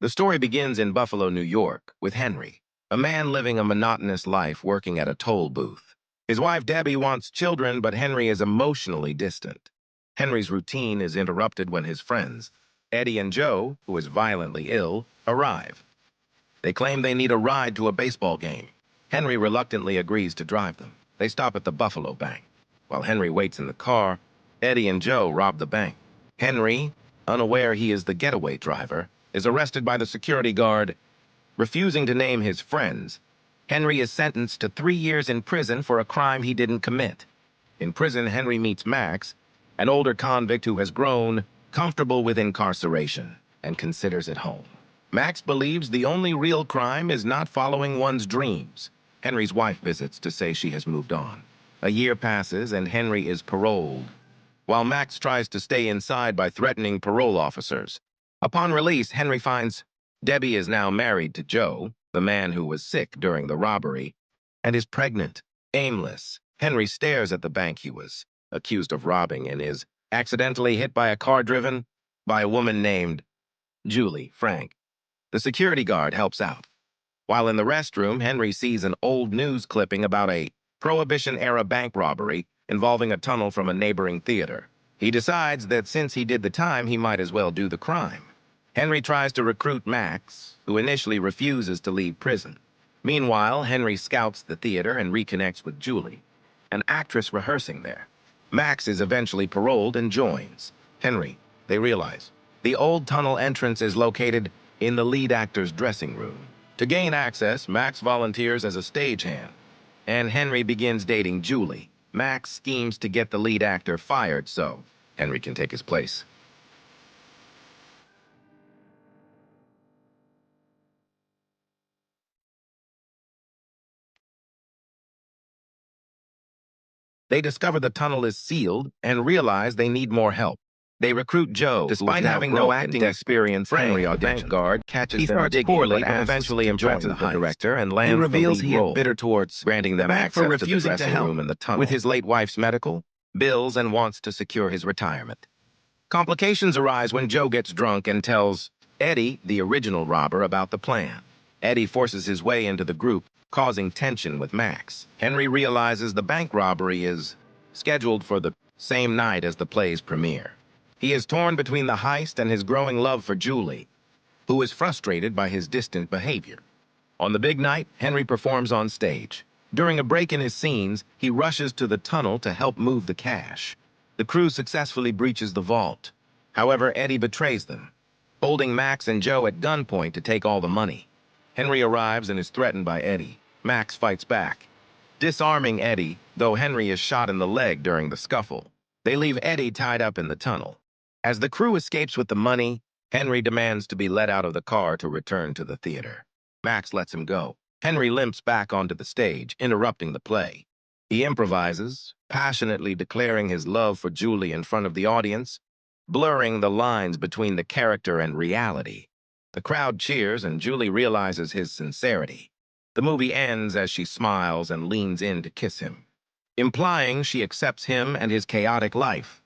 The story begins in Buffalo, New York, with Henry, a man living a monotonous life working at a toll booth. His wife Debbie wants children, but Henry is emotionally distant. Henry's routine is interrupted when his friends, Eddie and Joe, who is violently ill, arrive. They claim they need a ride to a baseball game. Henry reluctantly agrees to drive them. They stop at the Buffalo Bank. While Henry waits in the car, Eddie and Joe rob the bank. Henry, unaware he is the getaway driver, is arrested by the security guard. Refusing to name his friends, Henry is sentenced to 3 years in prison for a crime he didn't commit. In prison, Henry meets Max, an older convict who has grown comfortable with incarceration and considers it home. Max believes the only real crime is not following one's dreams. Henry's wife visits to say she has moved on. A year passes and Henry is paroled, while Max tries to stay inside by threatening parole officers. Upon release, Henry finds Debbie is now married to Joe, the man who was sick during the robbery, and is pregnant. Aimless, Henry stares at the bank he was accused of robbing and is accidentally hit by a car driven by a woman named Julie Frank. The security guard helps out. While in the restroom, Henry sees an old news clipping about a Prohibition-era bank robbery involving a tunnel from a neighboring theater. He decides that since he did the time, he might as well do the crime. Henry tries to recruit Max, who initially refuses to leave prison. Meanwhile, Henry scouts the theater and reconnects with Julie, an actress rehearsing there. Max is eventually paroled and joins Henry. They realize the old tunnel entrance is located in the lead actor's dressing room. To gain access, Max volunteers as a stagehand, and Henry begins dating Julie. Max schemes to get the lead actor fired so Henry can take his place. They discover the tunnel is sealed and realize they need more help. They recruit Joe, despite having no acting experience. Henry, the bank guard, catches them digging, poorly, but eventually impresses the director and lands the lead role. He is bitter towards granting them access to the dressing room in the tunnel. With his late wife's medical bills and wants to secure his retirement. Complications arise when Joe gets drunk and tells Eddie, the original robber, about the plan. Eddie forces his way into the group, causing tension with Max. Henry realizes the bank robbery is scheduled for the same night as the play's premiere. He is torn between the heist and his growing love for Julie, who is frustrated by his distant behavior. On the big night, Henry performs on stage. During a break in his scenes, he rushes to the tunnel to help move the cash. The crew successfully breaches the vault. However, Eddie betrays them, holding Max and Joe at gunpoint to take all the money. Henry arrives and is threatened by Eddie. Max fights back, disarming Eddie, though Henry is shot in the leg during the scuffle. They leave Eddie tied up in the tunnel. As the crew escapes with the money, Henry demands to be let out of the car to return to the theater. Max lets him go. Henry limps back onto the stage, interrupting the play. He improvises, passionately declaring his love for Julie in front of the audience, blurring the lines between the character and reality. The crowd cheers and Julie realizes his sincerity. The movie ends as she smiles and leans in to kiss him, implying she accepts him and his chaotic life.